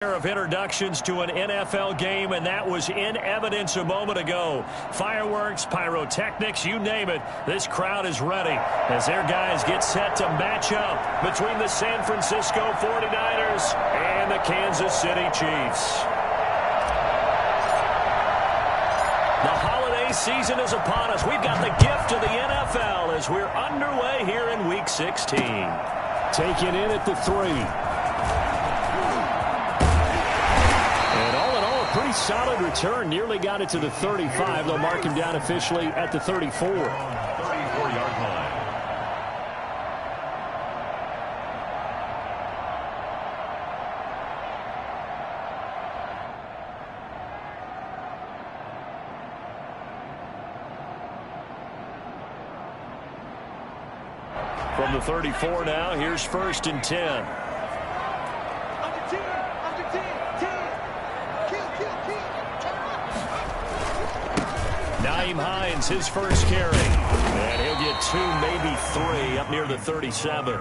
Of introductions to an NFL game, and that was in evidence a moment ago. Fireworks, pyrotechnics, you name it. This crowd is ready as their guys get set to match up between the San Francisco 49ers and the Kansas City Chiefs. The holiday season is upon us. We've got the gift of the NFL as we're underway here in Week 16. Taken in at the 3. Pretty solid return. Nearly got it to the 35. They'll mark him down officially at the 34. 34-yard line. From the 34 now, here's 1st and 10. Hines, his first carry. And he'll get 2, maybe 3 up near the 37.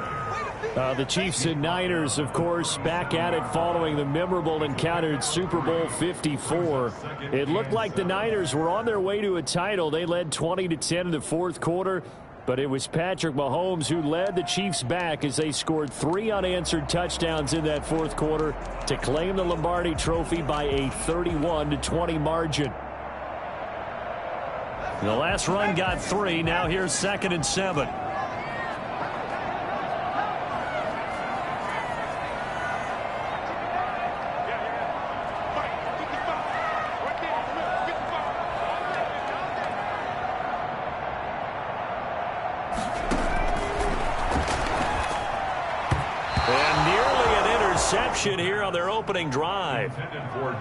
The Chiefs and Niners, of course, back at it following the memorable encounter at Super Bowl 54. It looked like the Niners were on their way to a title. They led 20-10 in the fourth quarter. But it was Patrick Mahomes who led the Chiefs back as they scored 3 unanswered touchdowns in that fourth quarter to claim the Lombardi Trophy by a 31-20 margin. The last run got 3. Now here's 2nd and 7. And nearly an interception here on their opening drive.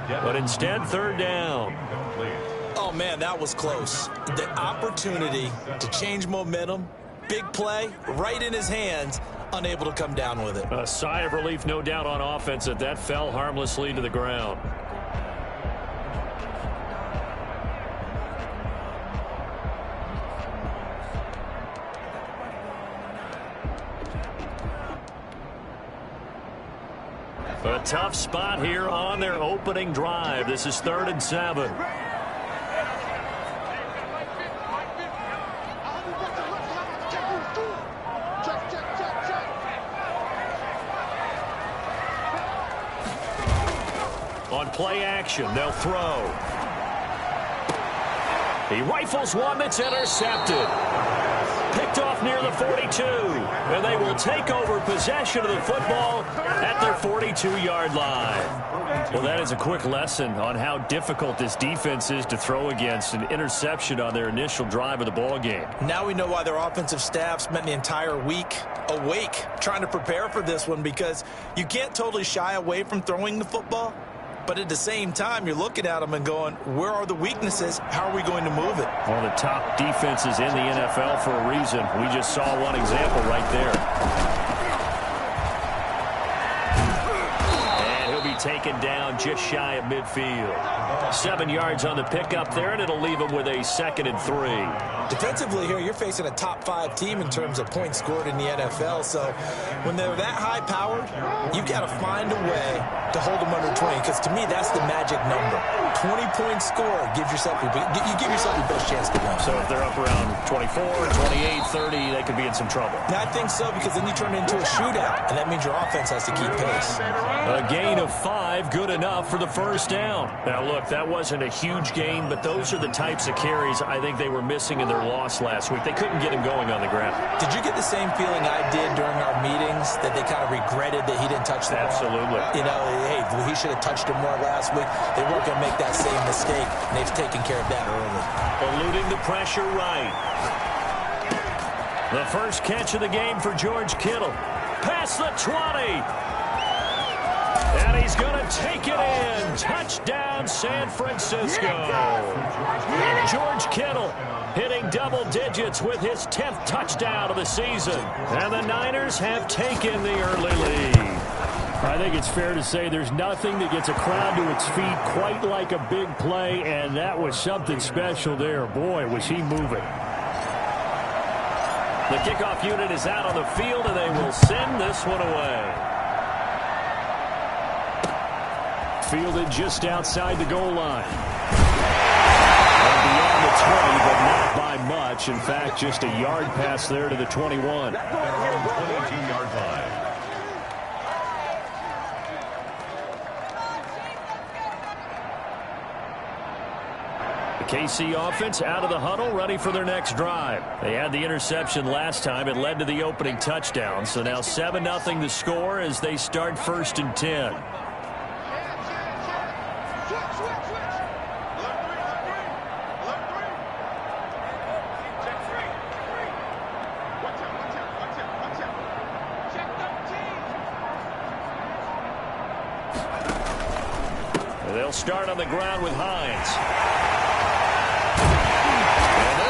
But instead, 3rd down. Oh, man, that was close. The opportunity to change momentum, big play, right in his hands, unable to come down with it. A sigh of relief, no doubt, on offense that fell harmlessly to the ground. A tough spot here on their opening drive. This is 3rd and 7. On play action, they'll throw. He rifles one that's intercepted. Picked off near the 42. And they will take over possession of the football at their 42-yard line. Well, that is a quick lesson on how difficult this defense is to throw against. An interception on their initial drive of the ball game. Now we know why their offensive staff spent the entire week awake trying to prepare for this one, because you can't totally shy away from throwing the football. But at the same time, you're looking at them and going, where are the weaknesses? How are we going to move it? One of the top defenses in the NFL for a reason. We just saw one example right there. And he'll be taken down just shy of midfield. 7 yards on the pickup there, and it'll leave him with a 2nd and 3. Defensively here, you're facing a top-5 team in terms of points scored in the NFL. So when they're that high-powered, you've got to find a way to hold them under 20, because to me, that's the magic number. 20 points scored gives yourself you give yourself your best chance to win. So if they're up around 24, 28, 30, they could be in some trouble. Now, I think so, because then you turn it into a shootout, and that means your offense has to keep pace. A gain of 5, good enough for the 1st down. Now, look, that wasn't a huge gain, but those are the types of carries I think they were missing in their loss last week. They couldn't get him going on the ground. Did you get the same feeling I did during our meetings, that they kind of regretted that he didn't touch the ball? Absolutely. You know, hey, he should have touched him more last week. They weren't going to make that same mistake, and they've taken care of that early. Eluding the pressure right. The first catch of the game for George Kittle. Past the 20. And he's going to take it in. Touchdown, San Francisco. George Kittle hitting double digits with his 10th touchdown of the season. And the Niners have taken the early lead. I think it's fair to say there's nothing that gets a crowd to its feet quite like a big play, and that was something special there. Boy, was he moving. The kickoff unit is out on the field, and they will send this one away. fielded just outside the goal line. And beyond the 20, but not by much. In fact, just a yard pass there to the 21. 22-yard line. KC offense out of the huddle, ready for their next drive. They had the interception last time. It led to the opening touchdown. So now 7-0 the score as they start 1st and 10. They'll start on the ground with Hines.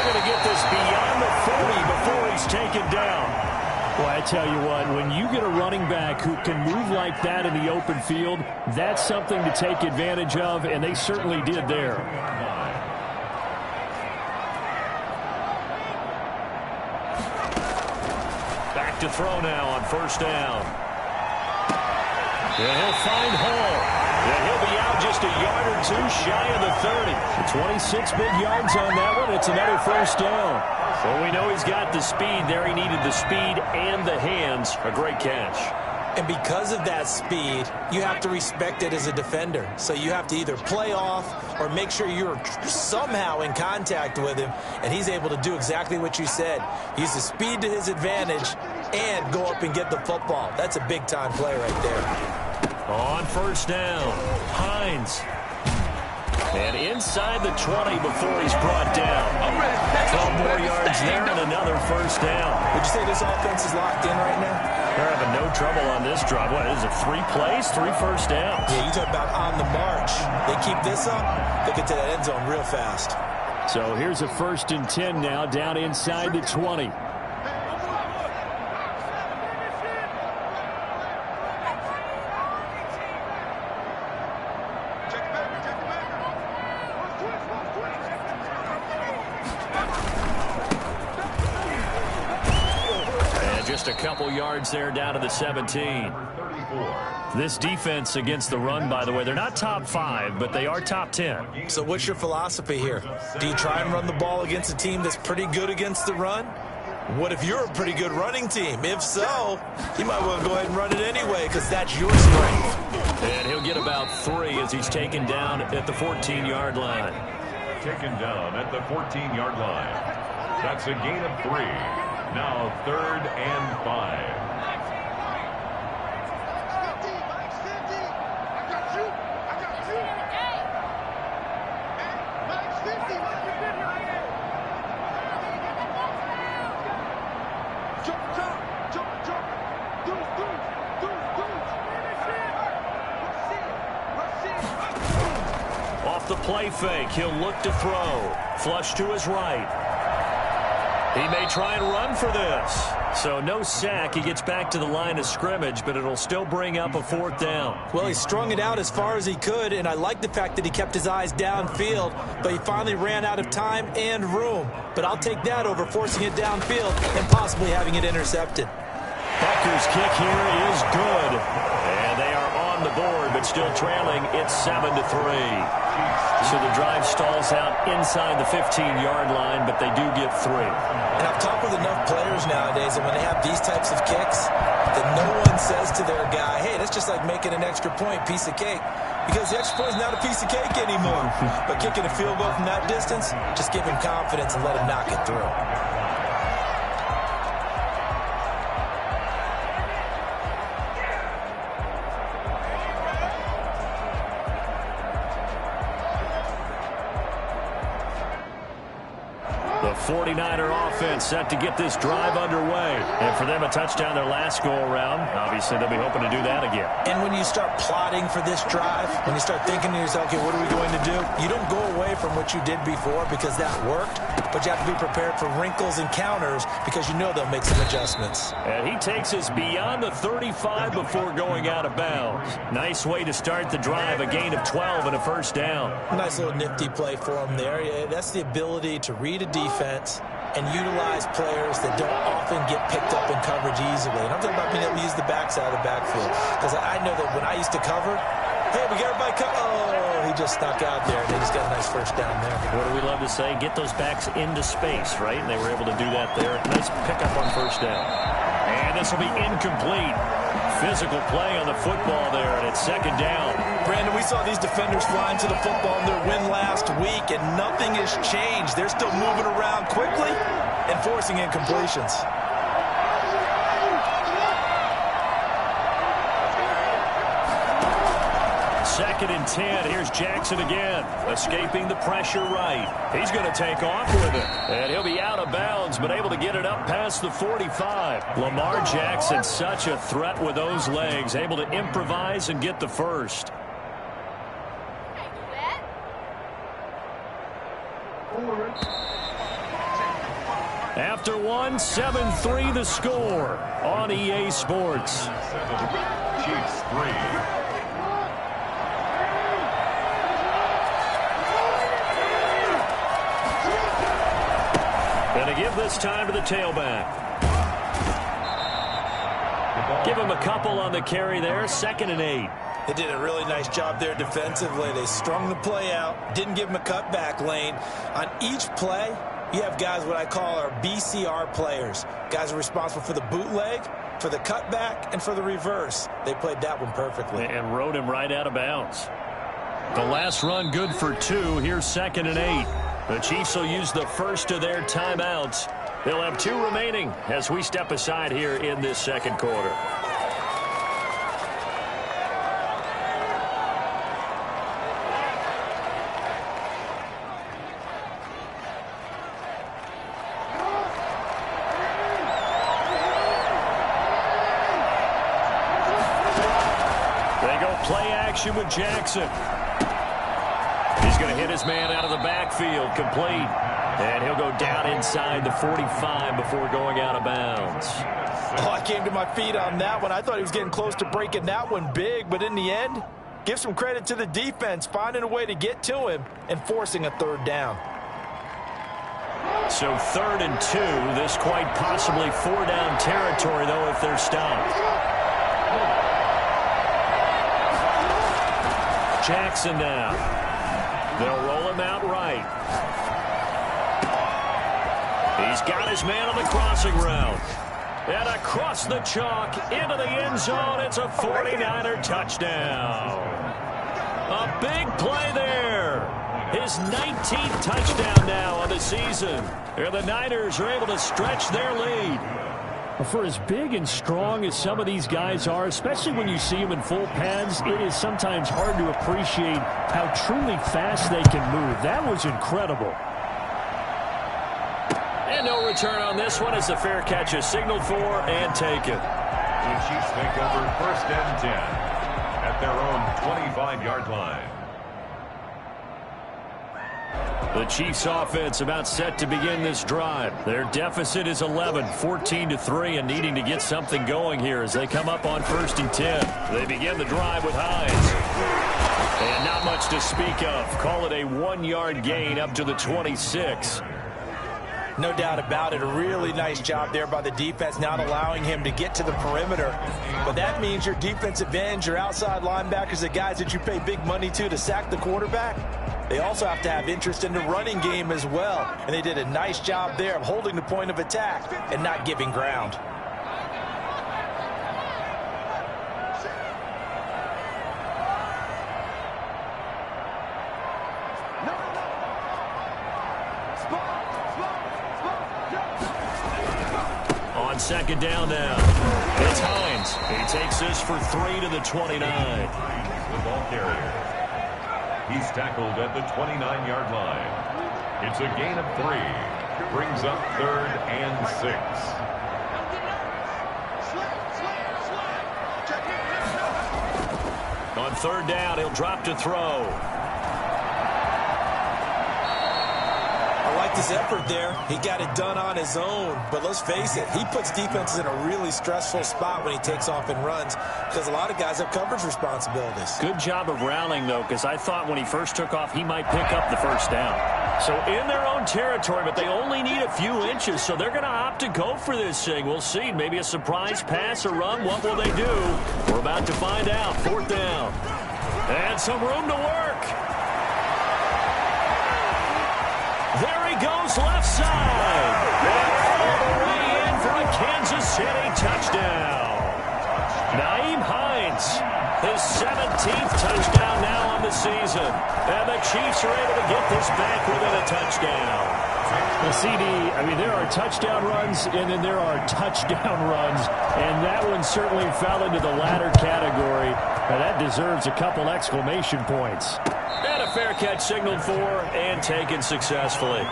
To get this beyond the 40 before he's taken down. Well, I tell you what, when you get a running back who can move like that in the open field, that's something to take advantage of, and they certainly did there. Back to throw now on 1st down. And he'll find Hall. And he'll be out just a yard or two shy of the 30. 26 big yards on that one. It's another 1st down. Well, we know he's got the speed there. He needed the speed and the hands. A great catch. And because of that speed, you have to respect it as a defender. So you have to either play off or make sure you're somehow in contact with him, and he's able to do exactly what you said. Use the speed to his advantage and go up and get the football. That's a big-time play right there. On 1st down, Hines. And inside the 20 before he's brought down. 12 more yards there and another 1st down. Would you say this offense is locked in right now? They're having no trouble on this drive. What is it, 3 plays, 3 first downs? Yeah, you talk about on the march. They keep this up, they get to that end zone real fast. So here's a 1st and 10 now, down inside the 20. A couple yards there down to the 17. This defense against the run, by the way, they're not top 5, but they are top 10. So what's your philosophy here? Do you try and run the ball against a team that's pretty good against the run? What if you're a pretty good running team? If so, you might want to go ahead and run it anyway because that's your strength. And he'll get about 3 as he's taken down at the 14-yard line. Taken down at the 14-yard line. That's a gain of 3. Now 3rd and 5. Off the play fake, he'll look to throw. Flush to his right. He may try and run for this. So no sack. He gets back to the line of scrimmage, but it'll still bring up a 4th down. Well, he strung it out as far as he could, and I like the fact that he kept his eyes downfield, but he finally ran out of time and room. But I'll take that over forcing it downfield and possibly having it intercepted. Bucker's kick here is good. And they are on the board, but still trailing. It's 7-3. So the drive stalls out inside the 15-yard line, but they do get 3. And I've talked with enough players nowadays that when they have these types of kicks, that no one says to their guy, hey, that's just like making an extra point, piece of cake. Because the extra point is not a piece of cake anymore. But kicking a field goal from that distance, just give him confidence and let him knock it through. The 49er offense set to get this drive underway. And for them, a touchdown their last go-around. Obviously, they'll be hoping to do that again. And when you start plotting for this drive, when you start thinking to yourself, okay, what are we going to do? You don't go away from what you did before because that worked, but you have to be prepared for wrinkles and counters because you know they'll make some adjustments. And he takes us beyond the 35 before going out of bounds. Nice way to start the drive, a gain of 12 and a 1st down. Nice little nifty play for him there. Yeah, that's the ability to read a defense and utilize players that don't often get picked up in coverage easily. And I'm talking about being able to use the backside of the backfield. Because I know that when I used to cover, Hey, we got everybody come. Oh, he just snuck out there. They just got a nice first down there. What do we love to say? Get those backs into space, right? And they were able to do that there. Nice pickup on first down. And this will be incomplete. Physical play on the football there, and it's second down. Brandon, we saw these defenders flying to the football in their win last week, and nothing has changed. They're still moving around quickly and forcing incompletions. Second and 10. Here's Jackson again. Escaping the pressure right. He's going to take off with it. And he'll be out of bounds, but able to get it up past the 45. Lamar Jackson, such a threat with those legs. Able to improvise and get the first. After one, 7-3 the score on EA Sports. Chiefs 3. Going to give this time to the tailback. Give him a couple on the carry there. 2nd and 8. They did a really nice job there defensively. They strung the play out, didn't give him a cutback lane. On each play, you have guys what I call our BCR players. Guys are responsible for the bootleg, for the cutback, and for the reverse. They played that one perfectly. And rode him right out of bounds. The last run good for 2. Here's 2nd and 8. The Chiefs will use the first of their timeouts. They'll have 2 remaining as we step aside here in this second quarter. They go play action with Jackson. He's going to hit his man out of the backfield, complete. And he'll go down inside the 45 before going out of bounds. Oh, I came to my feet on that one. I thought he was getting close to breaking that one big, but in the end, give some credit to the defense, finding a way to get to him and forcing a third down. So 3rd and 2, this quite possibly 4-down territory, though, if they're stopped. Jackson now. They'll roll him out right. He's got his man on the crossing route. And across the chalk into the end zone. It's a 49er touchdown. A big play there. His 19th touchdown now on the season. And the Niners are able to stretch their lead. For as big and strong as some of these guys are, especially when you see them in full pads, it is sometimes hard to appreciate how truly fast they can move. That was incredible. And no return on this one as the fair catch is signaled for and taken. The Chiefs take over 1st and 10 at their own 25-yard line. The Chiefs offense about set to begin this drive. Their deficit is 11, 14-3, and needing to get something going here as they come up on 1st and 10. They begin the drive with Hines. And not much to speak of. Call it a 1-yard gain up to the 26. No doubt about it. A really nice job there by the defense, not allowing him to get to the perimeter. But that means your defensive ends, your outside linebackers, the guys that you pay big money to sack the quarterback, they also have to have interest in the running game as well. And they did a nice job there of holding the point of attack and not giving ground. On 2nd down now. It's Hines. He takes this for 3 to the 29. The ball carrier. He's tackled at the 29-yard line. It's a gain of 3. Brings up 3rd and 6. On 3rd down, he'll drop to throw. I like his effort there. He got it done on his own. But let's face it, he puts defenses in a really stressful spot when he takes off and runs because a lot of guys have coverage responsibilities. Good job of rallying, though, because I thought when he first took off, he might pick up the first down. So in their own territory, but they only need a few inches, so they're going to opt to go for this thing. We'll see. Maybe a surprise pass or run. What will they do? We're about to find out. 4th down. And some room to work. There he goes, left side. And all the way in for a Kansas City touchdown. Nyheim Hines, his 17th touchdown now on the season. And the Chiefs are able to get this back within a touchdown. Well, CD, I mean, there are touchdown runs, and then there are touchdown runs, and that one certainly fell into the latter category. Now, that deserves a couple exclamation points. And a fair catch signaled for and taken successfully.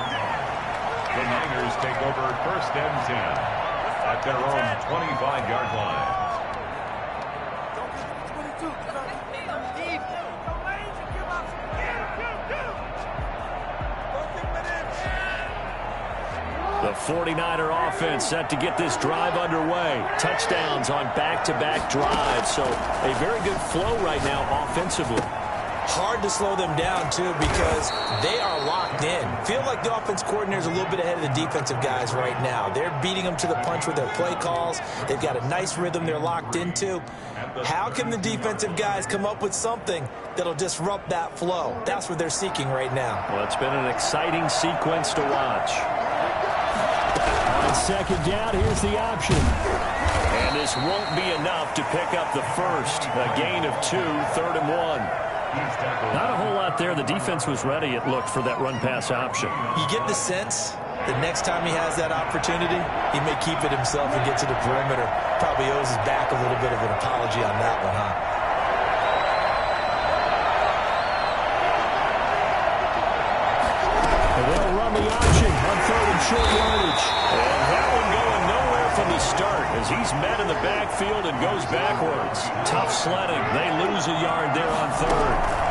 The Niners take over 1st and 10 at their own 25-yard line. The 49er offense set to get this drive underway. Touchdowns on back-to-back drives. So a very good flow right now offensively. Hard to slow them down, too, because they are locked in. Feel like the offense coordinator is a little bit ahead of the defensive guys right now. They're beating them to the punch with their play calls. They've got a nice rhythm they're locked into. How can the defensive guys come up with something that'll disrupt that flow? That's what they're seeking right now. Well, it's been an exciting sequence to watch. On second down, here's the option. And this won't be enough to pick up the first. A gain of 2, 3rd and 1. Not a whole lot there. The defense was ready, it looked, for that run-pass option. You get the sense that next time he has that opportunity, he may keep it himself and get to the perimeter. Probably owes his back a little bit of an apology on that one, huh? They'll run the option on 3rd and short yardage. And that one going nowhere from the start as he's met in the backfield and goes backwards. Tough sledding. They lose a yard there on 3rd.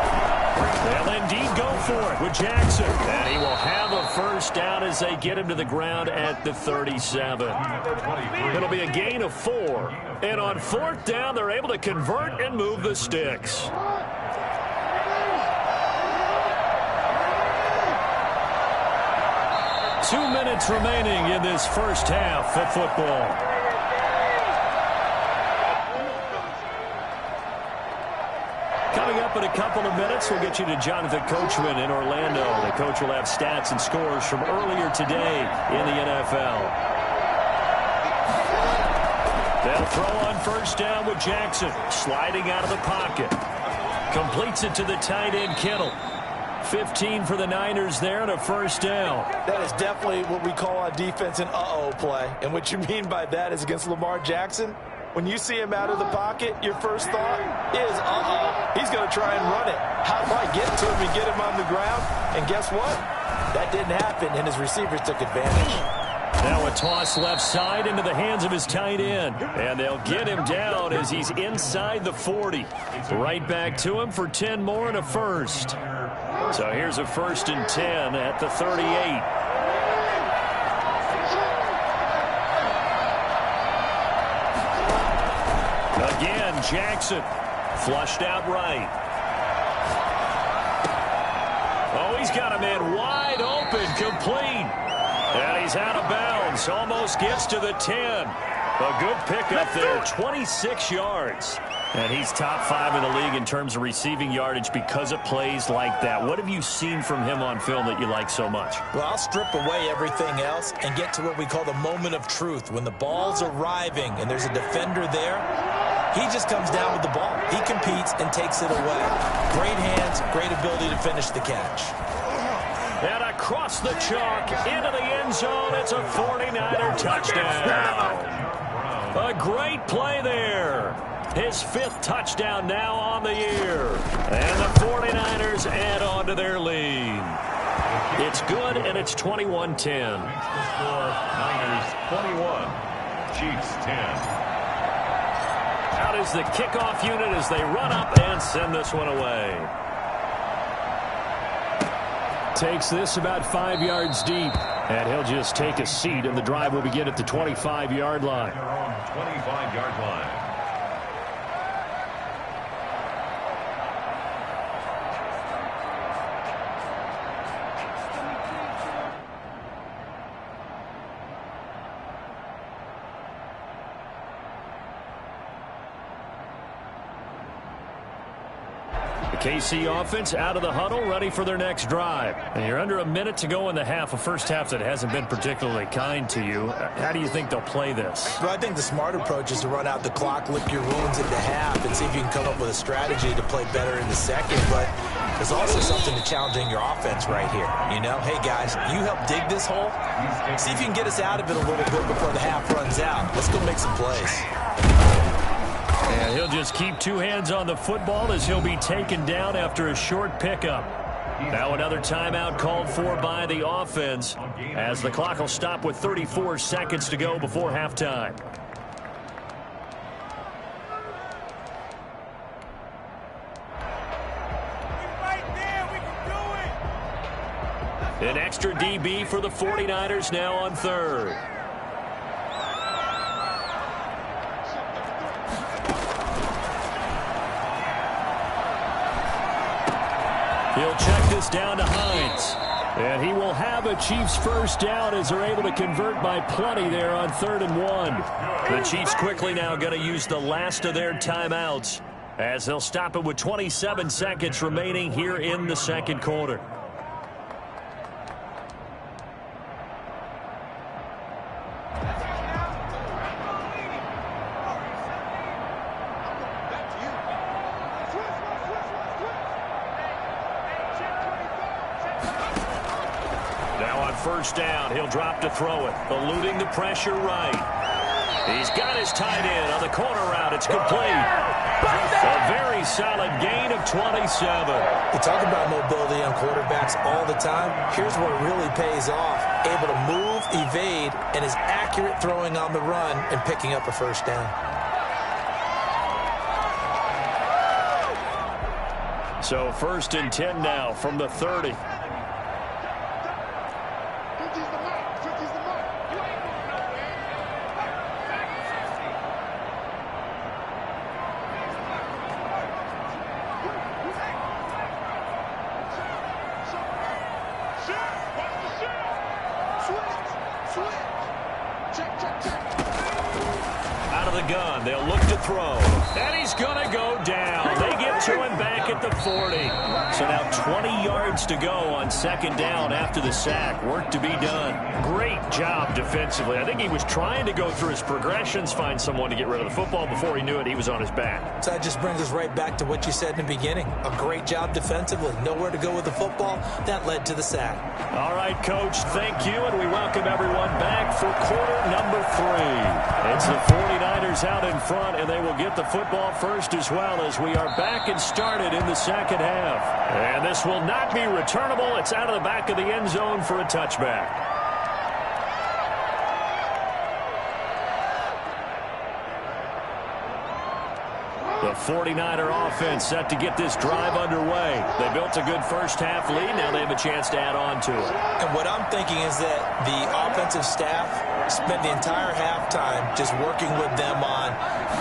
They'll indeed go for it with Jackson. And he will have a first down as they get him to the ground at the 37. It'll be a gain of 4. And on 4th down, they're able to convert and move the sticks. Two minutes remaining in this first half of football. Coming up in a couple of minutes, we'll get you to Jonathan Coachman in Orlando. The coach will have stats and scores from earlier today in the NFL. They'll throw on first down with Jackson, sliding out of the pocket. Completes it to the tight end, Kittle. 15 for the Niners there and a first down. That is definitely what we call on defense an uh-oh play. And what you mean by that is against Lamar Jackson, when you see him out of the pocket, your first thought is, uh-oh, he's going to try and run it. How do I get to him and get him on the ground? And guess what? That didn't happen, and his receivers took advantage. Now a toss left side into the hands of his tight end. And they'll get him down as he's inside the 40. Right back to him for 10 more and a first. So here's a 1st and 10 at the 38. Again, Jackson flushed out right. Oh, he's got a man wide open, complete. And he's out of bounds, almost gets to the 10. A good pickup there, 26 yards. And he's top 5 in the league in terms of receiving yardage because of plays like that. What have you seen from him on film that you like so much? Well, I'll strip away everything else and get to what we call the moment of truth. When the ball's arriving and there's a defender there, he just comes down with the ball. He competes and takes it away. Great hands, great ability to finish the catch. And across the chalk, into the end zone, it's a 49er touchdown. A great play there. His 5th touchdown now on the year. And the 49ers add on to their lead. It's good, and it's 21-10. Niners 21, Chiefs 10. Out is the kickoff unit as they run up and send this one away. Takes this about 5 yards deep, and he'll just take a seat, and the drive will begin at the 25-yard line. 25-yard line. The KC offense out of the huddle, ready for their next drive. And you're under a minute to go in the half, a first half that hasn't been particularly kind to you. How do you think they'll play this? Well, I think the smart approach is to run out the clock, lick your wounds at the half, and see if you can come up with a strategy to play better in the second. But there's also something to challenging your offense right here. You know, hey, guys, you help dig this hole. See if you can get us out of it a little bit before the half runs out. Let's go make some plays. And he'll just keep two hands on the football as he'll be taken down after a short pickup. Now another timeout called for by the offense as the clock will stop with 34 seconds to go before halftime. An extra DB for the 49ers now on third. He'll check this down to Hines. And he will have a Chiefs first down as they're able to convert by plenty there on 3rd and 1. The Chiefs quickly now going to use the last of their timeouts as they'll stop it with 27 seconds remaining here in the second quarter. First down, he'll drop to throw it, eluding the pressure right. He's got his tight end on the corner route. It's complete. A very solid gain of 27. We talk about mobility on quarterbacks all the time. Here's where it really pays off. Able to move, evade, and is accurate throwing on the run and picking up a first down. So 1st and 10 now from the 30. Out of the gun, they'll look to throw. And he's going to go down. They get to him back at the 40. So now 20 yards to go on 2nd down after the sack. Work to be done. Great job defensively. I think he was trying to go through his progressions, find someone to get rid of the football. Before he knew it, he was on his back. So that just brings us right back to what you said in the beginning. A great job defensively. Nowhere to go with the football. That led to the sack. All right, Coach, thank you, and we welcome everyone back for quarter number 3. It's the 49ers out in front, and they will get the football first as well as we are back and started in the second half. And this will not be returnable. It's out of the back of the end zone for a touchback. The 49er offense set to get this drive underway. They built a good first half lead. Now they have a chance to add on to it. And what I'm thinking is that the offensive staff spent the entire halftime just working with them on,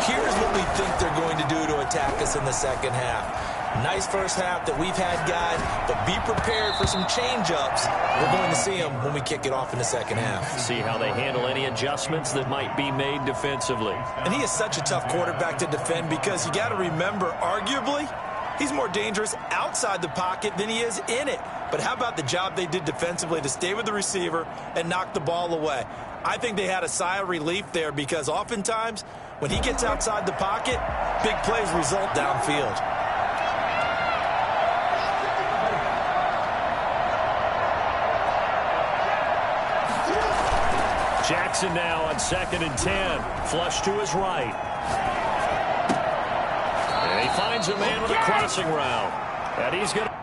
here's what we think they're going to do to attack us in the second half. Nice first half that we've had, guys, but be prepared for some change-ups. We're going to see them when we kick it off in the second half. See how they handle any adjustments that might be made defensively. And he is such a tough quarterback to defend because you got to remember, arguably, he's more dangerous outside the pocket than he is in it. But how about the job they did defensively to stay with the receiver and knock the ball away? I think they had a sigh of relief there because oftentimes when he gets outside the pocket, big plays result downfield. Jackson now on 2nd and 10. Flush to his right. And he finds a man with a crossing route. And he's going to...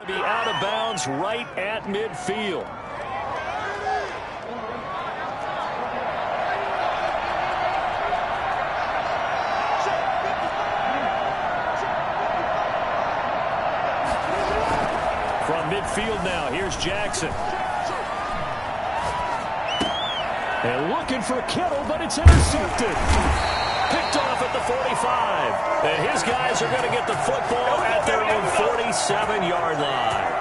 Be out of bounds right at midfield. From midfield now, here's Jackson. And looking for Kittle, but it's intercepted. Picked off at the 45. And his guys are going to get the football at their own 47-yard line.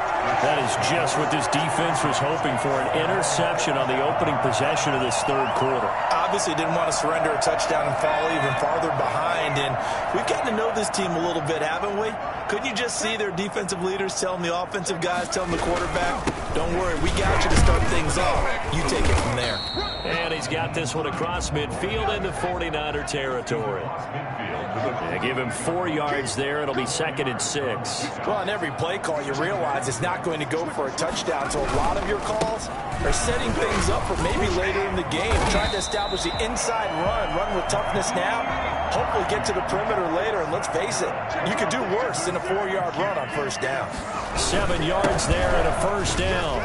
That is just what this defense was hoping for, an interception on the opening possession of this third quarter. Obviously didn't want to surrender a touchdown and fall even farther behind. And we've gotten to know this team a little bit, haven't we? Couldn't you just see their defensive leaders telling the offensive guys, telling the quarterback, don't worry, we got you to start things off. You take it from there. And he's got this one across midfield into 49er territory. They give him 4 yards there. It'll be 2nd and 6. Well, on every play call, you realize it's not going to go for a touchdown. So a lot of your calls are setting things up for maybe later in the game. Trying to establish the inside run with toughness now. Hopefully get to the perimeter later. And let's face it, you could do worse than a 4-yard run on first down. 7 yards there and a first down.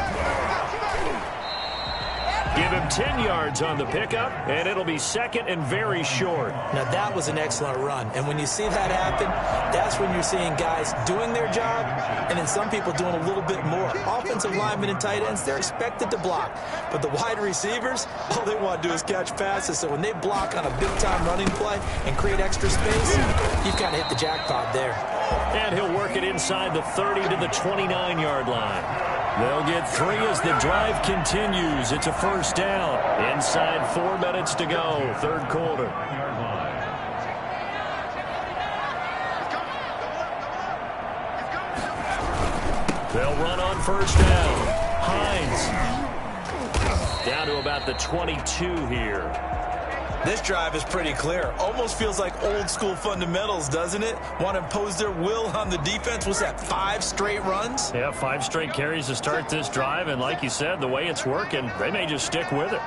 Give him 10 yards on the pickup, and it'll be 2nd and very short. Now, that was an excellent run. And when you see that happen, that's when you're seeing guys doing their job, and then some people doing a little bit more. Offensive linemen and tight ends, they're expected to block. But the wide receivers, all they want to do is catch passes. So when they block on a big-time running play and create extra space, you've kind of hit the jackpot there. And he'll work it inside the 30 to the 29-yard line. They'll get 3 as the drive continues. It's a first down. Inside 4 minutes to go, third quarter. They'll run on first down. Hines down to about the 22 here. This drive is pretty clear. Almost feels like old school fundamentals, doesn't it? Want to impose their will on the defense. Was that 5 straight runs? Yeah, 5 straight carries to start this drive. And like you said, the way it's working, they may just stick with it.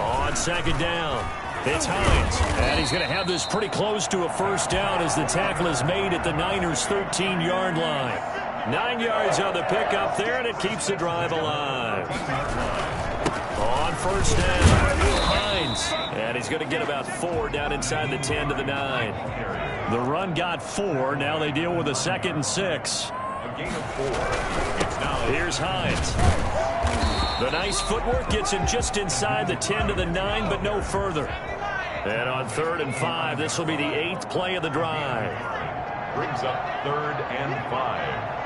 On second down, it's Hines. And he's going to have this pretty close to a first down as the tackle is made at the Niners' 13-yard line. 9 yards on the pickup there, and it keeps the drive alive. On first down, Hines. And he's going to get about 4 down inside the 10 to the 9. The run got 4. Now they deal with a 2nd and 6. A gain of 4. It's now. Here's Hines. The nice footwork gets him just inside the 10 to the 9, but no further. And on 3rd and 5, this will be the 8th play of the drive. Brings up 3rd and 5.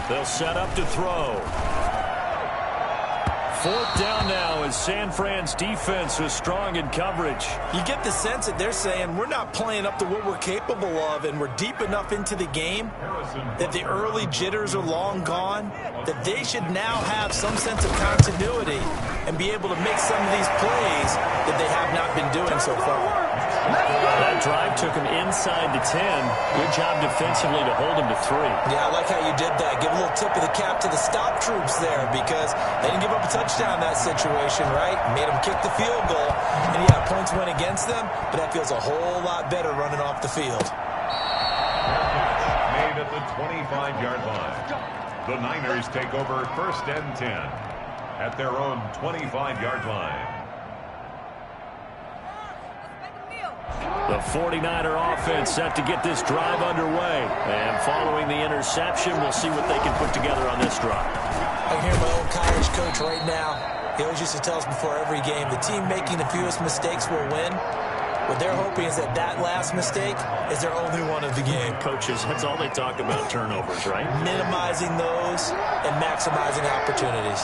They'll set up to throw. 4th down now as San Fran's defense was strong in coverage. You get the sense that they're saying we're not playing up to what we're capable of, and we're deep enough into the game that the early jitters are long gone, that they should now have some sense of continuity and be able to make some of these plays that they have not been doing so far. That drive took him inside the 10. Good job defensively to hold him to 3. Yeah, I like how you did that. Give a little tip of the cap to the stop troops there because they didn't give up a touchdown in that situation, right? Made them kick the field goal. And, yeah, points went against them, but that feels a whole lot better running off the field. Made at the 25-yard line. The Niners take over 1st and 10 at their own 25-yard line. The 49er offense set to get this drive underway. And following the interception, we'll see what they can put together on this drive. I can hear my old college coach right now. He always used to tell us before every game, the team making the fewest mistakes will win. What they're hoping is that that last mistake is their only one of the game. Coaches, that's all they talk about, turnovers, right? Minimizing those and maximizing opportunities.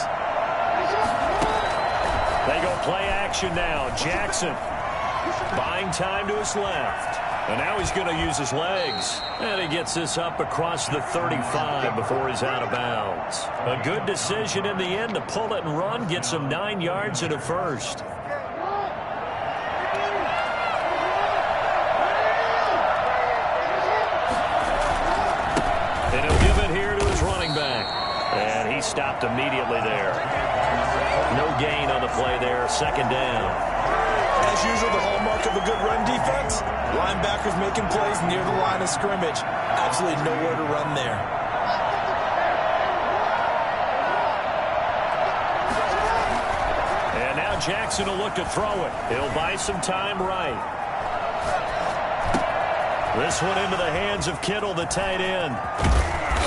They go play action now. Jackson buying time to his left. And now he's going to use his legs. And he gets this up across the 35 before he's out of bounds. A good decision in the end to pull it and run. Gets him 9 yards and a first. And he'll give it here to his running back. And he stopped immediately there. No gain on the play there. 2nd down. As usual, the hallmark of a good run defense, linebackers making plays near the line of scrimmage. Absolutely nowhere to run there. And now Jackson will look to throw it. He'll buy some time right. This one into the hands of Kittle, the tight end.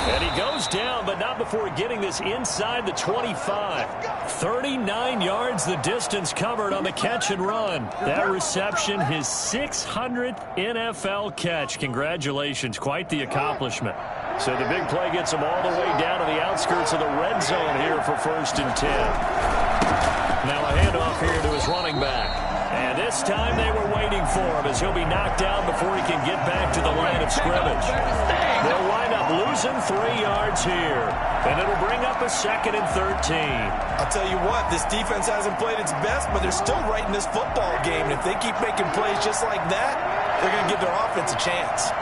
And he goes down, but not before getting this inside the 25. 39 yards the distance covered on the catch and run. That reception, his 600th NFL catch. Congratulations. Quite the accomplishment. So the big play gets him all the way down to the outskirts of the red zone here for 1st and 10. Now a handoff here to his running back. And this time they were waiting for him as he'll be knocked down before he can get back to the line of scrimmage. They'll wind up losing 3 yards here. And it'll bring up a 2nd and 13. I'll tell you what, this defense hasn't played its best, but they're still right in this football game. And if they keep making plays just like that, they're going to give their offense a chance.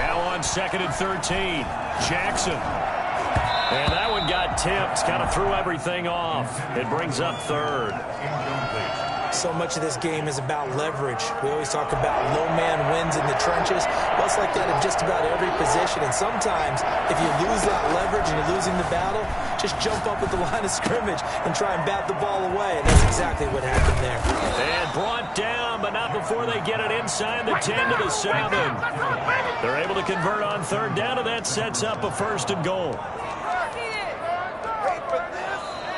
Now on 2nd and 13, Jackson. And that one got tipped, kind of threw everything off. It brings up 3rd. So much of this game is about leverage. We always talk about no man wins in the trenches. Well, it's like that in just about every position. And sometimes, if you lose that leverage and you're losing the battle, just jump up at the line of scrimmage and try and bat the ball away. And that's exactly what happened there. And brought down, but not before they get it inside the 10 to the 7. They're able to convert on 3rd down, and that sets up a 1st and goal.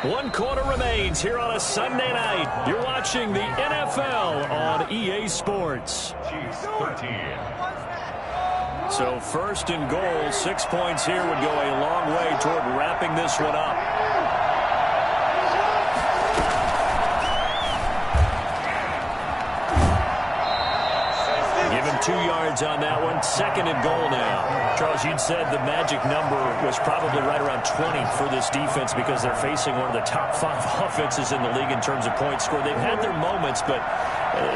1 quarter remains here on a Sunday night. You're watching the NFL on EA Sports. So 1st and goal, 6 points here would go a long way toward wrapping this one up. Give him 2 yards on that one. 2nd and goal now. Charles, you'd said the magic number was probably right around 20 for this defense because they're facing one of the top 5 offenses in the league in terms of points scored. They've had their moments, but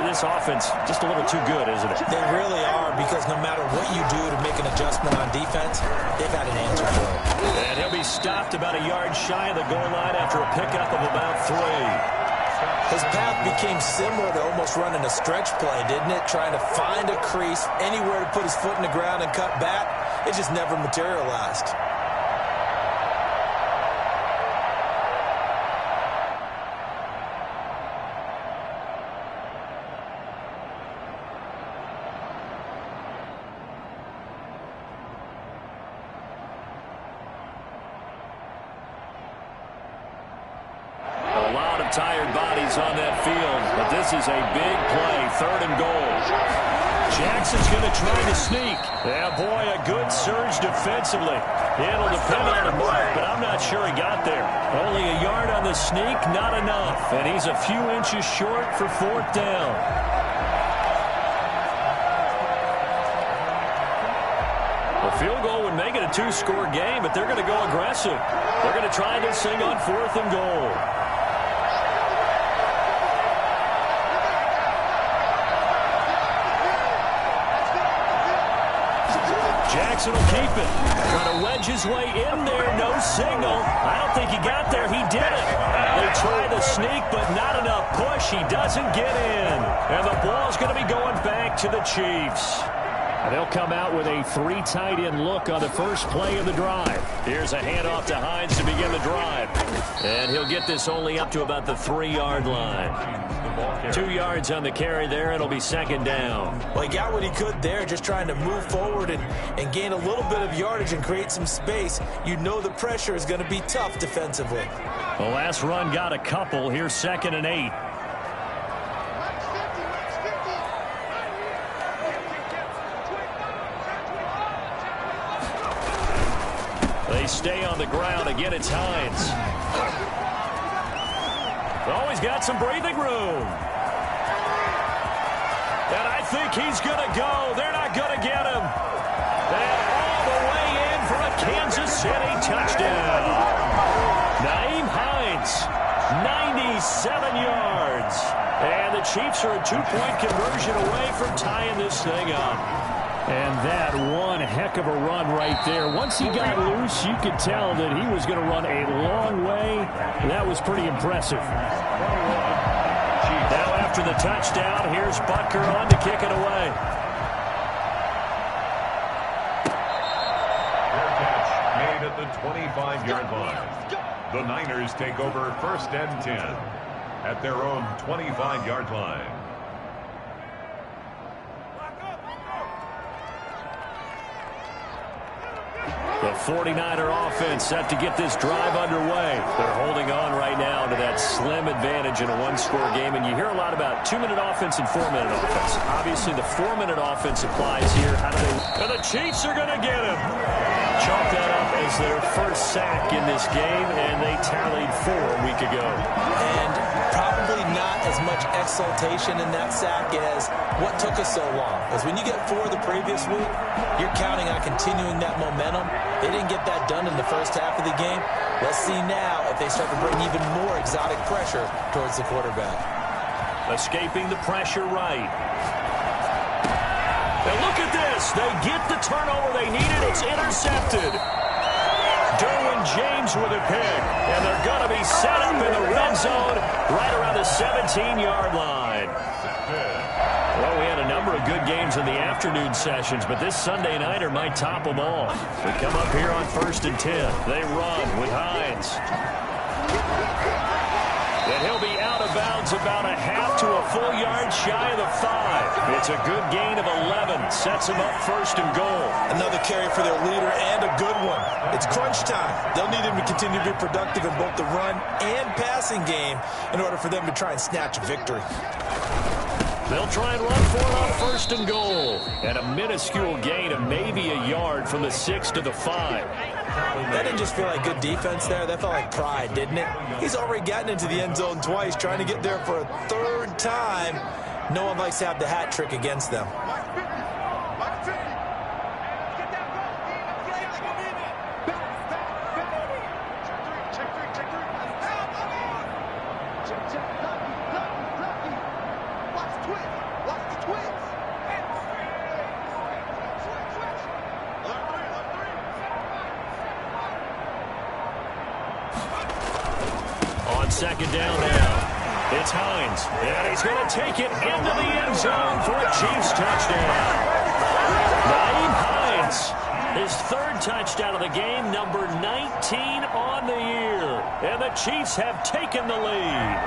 this offense just a little too good, isn't it? They really are, because no matter what you do to make an adjustment on defense, they've had an answer for it. And he'll be stopped about a yard shy of the goal line after a pickup of about 3. His path became similar to almost running a stretch play, didn't it? Trying to find a crease, anywhere to put his foot in the ground and cut back. It just never materialized. Tired bodies on that field, but this is a big play. 3rd and goal. Jackson's going to try to sneak. Yeah, boy, a good surge defensively. It'll depend on the mark, but I'm not sure he got there. Only a yard on the sneak, not enough. And he's a few inches short for 4th down. A field goal would make it a 2-score game, but they're going to go aggressive. They're going to try this thing on 4th and goal. Jackson will keep it. Trying to wedge his way in there. No signal. I don't think he got there. He did it. They try the sneak, but not enough push. He doesn't get in. And the ball's going to be going back to the Chiefs. They'll come out with a 3 tight end look on the first play of the drive. Here's a handoff to Hines to begin the drive. And he'll get this only up to about the 3-yard line. 2 yards on the carry there. It'll be 2nd down. Well, he got what he could there, just trying to move forward and gain a little bit of yardage and create some space. You know the pressure is going to be tough defensively. The last run got a couple. Here's 2nd and 8. They stay on the ground. Again, it's Hines. Oh, he's got some breathing room. And I think he's going to go. They're not going to get him. And all the way in for a Kansas City touchdown. Nyheim Hines, 97 yards. And the Chiefs are a 2-point conversion away from tying this thing up. And that one heck of a run right there. Once he got loose, you could tell that he was going to run a long way. That was pretty impressive. Now after the touchdown, here's Butker on to kick it away. Fair catch made at the 25-yard line. The Niners take over 1st and 10 at their own 25-yard line. The 49er offense set to get this drive underway. They're holding on right now to that slim advantage in a one-score game. And you hear a lot about 2-minute offense and 4-minute offense. Obviously, the 4-minute offense applies here. How do they? And the Chiefs are going to get him. Chalk that up as their first sack in this game, and they tallied 4 a week ago. And probably not as much exultation in that sack as what took us so long. Because when you get 4 the previous week, you're counting on continuing that momentum. They didn't get that done in the first half of the game. Let's see now if they start to bring even more exotic pressure towards the quarterback. Escaping the pressure right. And look at this. They get the turnover they needed. It's intercepted. Derwin James with a pick. And they're going to be set up in the red zone right around the 17-yard line. Well, we had a number of good games in the afternoon sessions, but this Sunday nighter might top them all. We come up here on 1st and 10. They run with Hines. And he'll be out of bounds about a half to a full yard shy of the 5. It's a good gain of 11. Sets him up 1st and goal. Another carry for their leader and a good one. It's crunch time. They'll need him to continue to be productive in both the run and passing game in order for them to try and snatch a victory. They'll try and run for it on 1st and goal. And a minuscule gain of maybe a yard from the 6 to the 5. That didn't just feel like good defense there. That felt like pride, didn't it? He's already gotten into the end zone twice, trying to get there for a 3rd time. No one likes to have the hat trick against them. On 2nd down now, it's Hines, and he's going to take it into the end zone for a Chiefs touchdown. Naeem Hines, his 3rd touchdown of the game, number 19 on the year. And the Chiefs have taken the lead.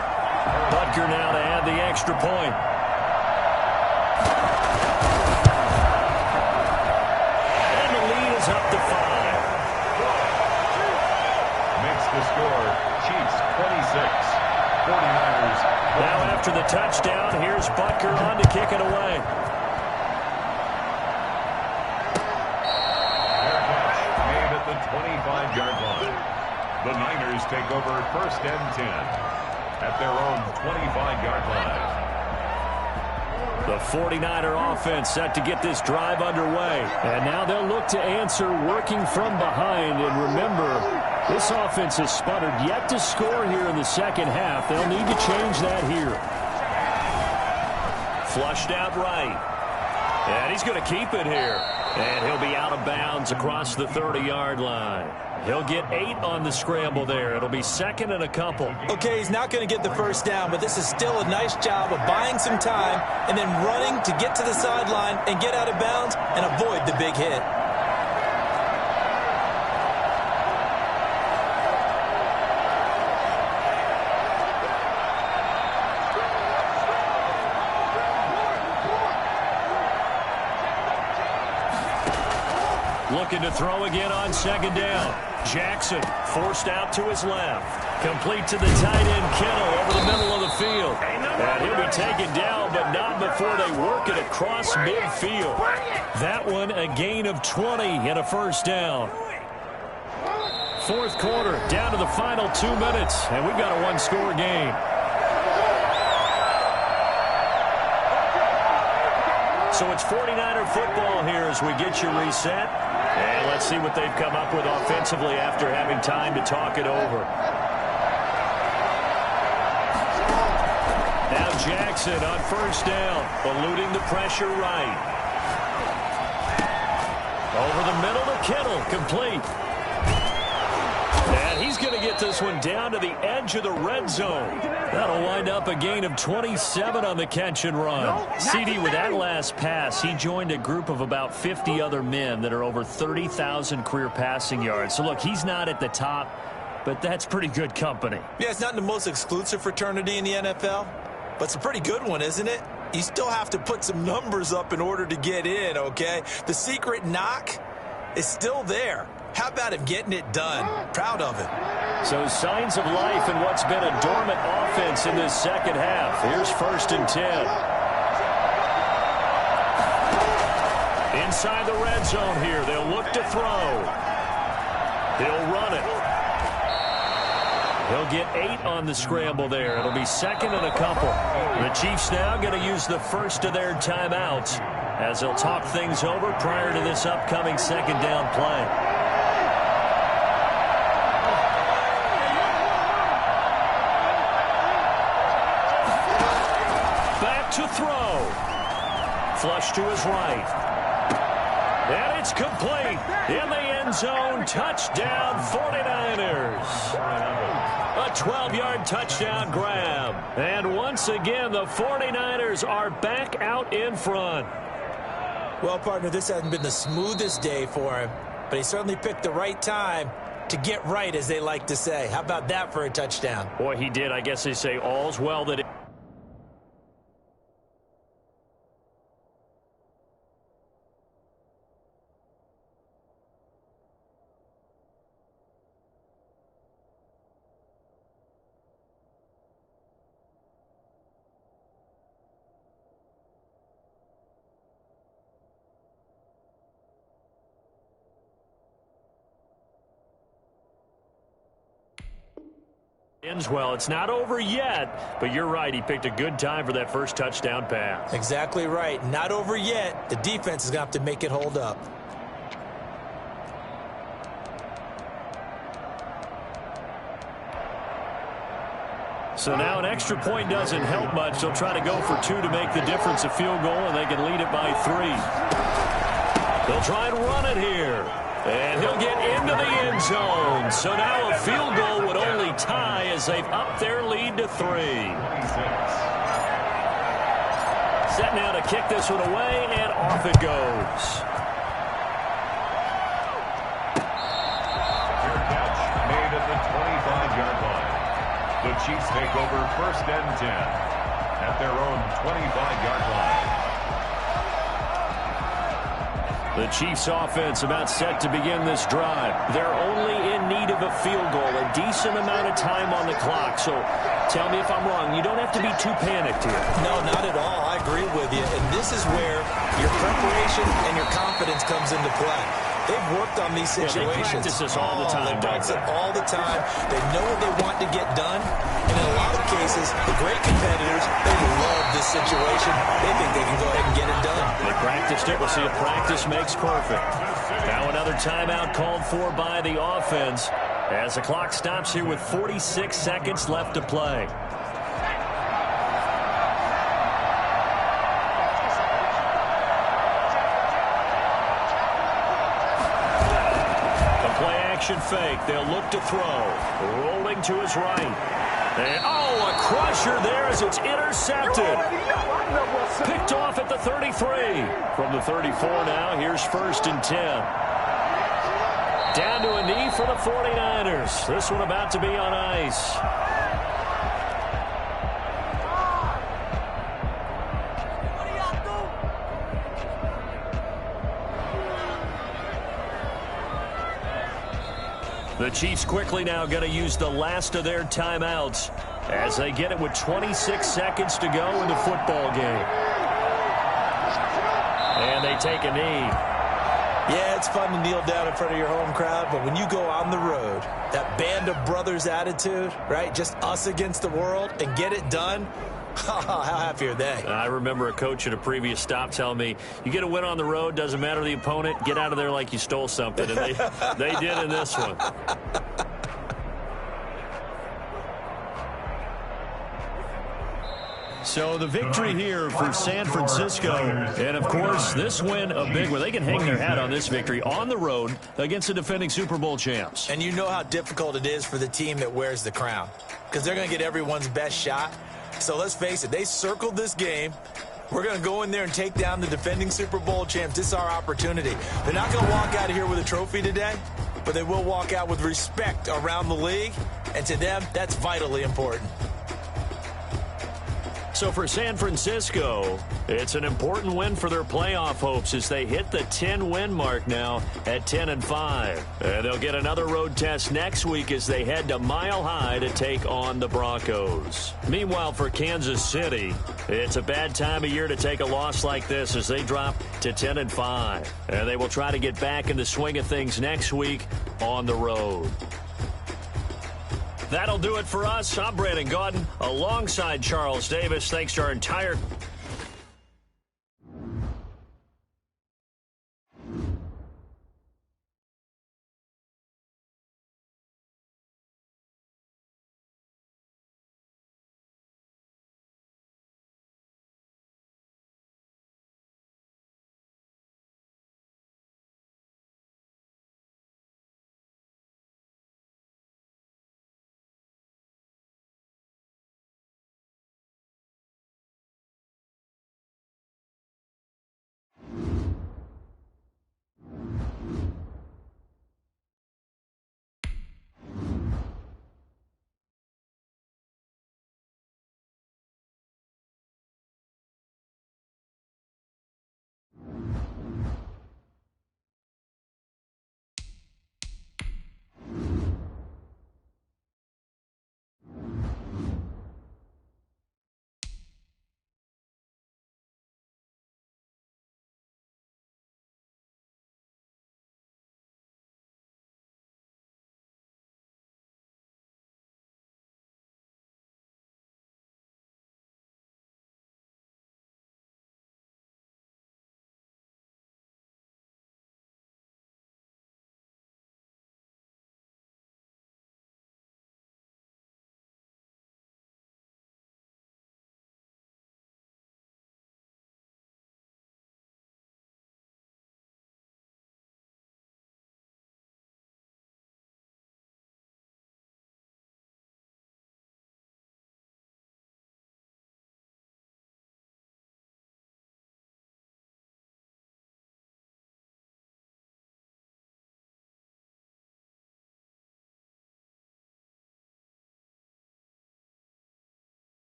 Butker now to add the extra point. And the lead is up to 5. Makes the score Chiefs 26, 49ers. Now after the touchdown, here's Butker on to kick it away. Fair catch made at the 25-yard line. The Niners take over 1st and 10 at their own 25-yard line. The 49er offense set to get this drive underway. And now they'll look to answer working from behind. And remember, this offense has sputtered yet to score here in the second half. They'll need to change that here. Flushed out right. And he's going to keep it here. And he'll be out of bounds across the 30-yard line. He'll get 8 on the scramble there. It'll be 2nd and a couple. Okay, he's not going to get the first down, but this is still a nice job of buying some time and then running to get to the sideline and get out of bounds and avoid the big hit. Looking to throw again on 2nd down. Jackson forced out to his left. Complete to the tight end Kittle over the middle of the field. And he'll be taken down, but not before they work it across midfield. That one a gain of 20 and a 1st down. 4th quarter, down to the final 2 minutes, and we've got a 1-score game. So it's 49er football here as we get you reset. And let's see what they've come up with offensively after having time to talk it over. Now Jackson on 1st down, eluding the pressure right. Over the middle to Kittle, complete. And he's going to get this one down to the edge of the red zone. That'll wind up a gain of 27 on the catch and run. CD, with that last pass, he joined a group of about 50 other men that are over 30,000 career passing yards. So, look, he's not at the top, but that's pretty good company. Yeah, it's not the most exclusive fraternity in the NFL, but it's a pretty good one, isn't it? You still have to put some numbers up in order to get in, okay? The secret knock is still there. How about him getting it done? Proud of it. So signs of life in what's been a dormant offense in this second half. Here's 1st and 10. Inside the red zone here. They'll look to throw. He'll run it. He'll get 8 on the scramble there. It'll be 2nd and a couple. The Chiefs now going to use the first of their timeouts as they'll talk things over prior to this upcoming 2nd down play. To throw. Flush to his right. And it's complete. In the end zone. Touchdown 49ers. A 12-yard touchdown grab. And once again, the 49ers are back out in front. Well, partner, this hasn't been the smoothest day for him, but he certainly picked the right time to get right, as they like to say. How about that for a touchdown? Boy, he did. I guess they say all's well that ends well. It's not over yet, but you're right. He picked a good time for that first touchdown pass. Exactly right. Not over yet. The defense is going to have to make it hold up. So now an extra point doesn't help much. They'll try to go for 2 to make the difference a field goal, and they can lead it by 3. They'll try and run it here. And he'll get into the end zone. So now a field goal would only tie as they've upped their lead to 3. Set now to kick this one away, and off it goes. Fair catch made at the 25-yard line. The Chiefs take over 1st and 10 at their own 25-yard line. The Chiefs offense about set to begin this drive. They're only in need of a field goal, a decent amount of time on the clock. So tell me if I'm wrong. You don't have to be too panicked here. No, not at all. I agree with you. And this is where your preparation and your confidence comes into play. They've worked on these situations. They practice this all the time. They practice it all the time. They know what they want to get done. And in a lot of cases, the great competitors, they love this situation. They think they can go ahead and get it done. They practiced it. We'll see if practice makes perfect. Now another timeout called for by the offense as the clock stops here with 46 seconds left to play. Fake. They'll look to throw. Rolling to his right. And, a crusher there as it's intercepted. Picked off at the 33. From the 34 now, here's 1st and 10. Down to a knee for the 49ers. This one about to be on ice. The Chiefs quickly now going to use the last of their timeouts as they get it with 26 seconds to go in the football game. And they take a knee. Yeah, it's fun to kneel down in front of your home crowd, but when you go on the road, that band of brothers attitude, right, just us against the world, and get it done, how happy are they? I remember a coach at a previous stop telling me, you get a win on the road, doesn't matter the opponent, get out of there like you stole something. And they did in this one. So the victory here for San Francisco. And, of course, this win a big one. They can hang their hat on this victory on the road against the defending Super Bowl champs. And you know how difficult it is for the team that wears the crown, because they're going to get everyone's best shot. So let's face it, they circled this game. We're going to go in there and take down the defending Super Bowl champs. This is our opportunity. They're not going to walk out of here with a trophy today, but they will walk out with respect around the league. And to them, that's vitally important. So for San Francisco, it's an important win for their playoff hopes as they hit the 10-win mark now at 10-5. And they'll get another road test next week as they head to Mile High to take on the Broncos. Meanwhile, for Kansas City, it's a bad time of year to take a loss like this as they drop to 10-5. And they will try to get back in the swing of things next week on the road. That'll do it for us. I'm Brandon Gaudin alongside Charles Davis. Thanks to our entire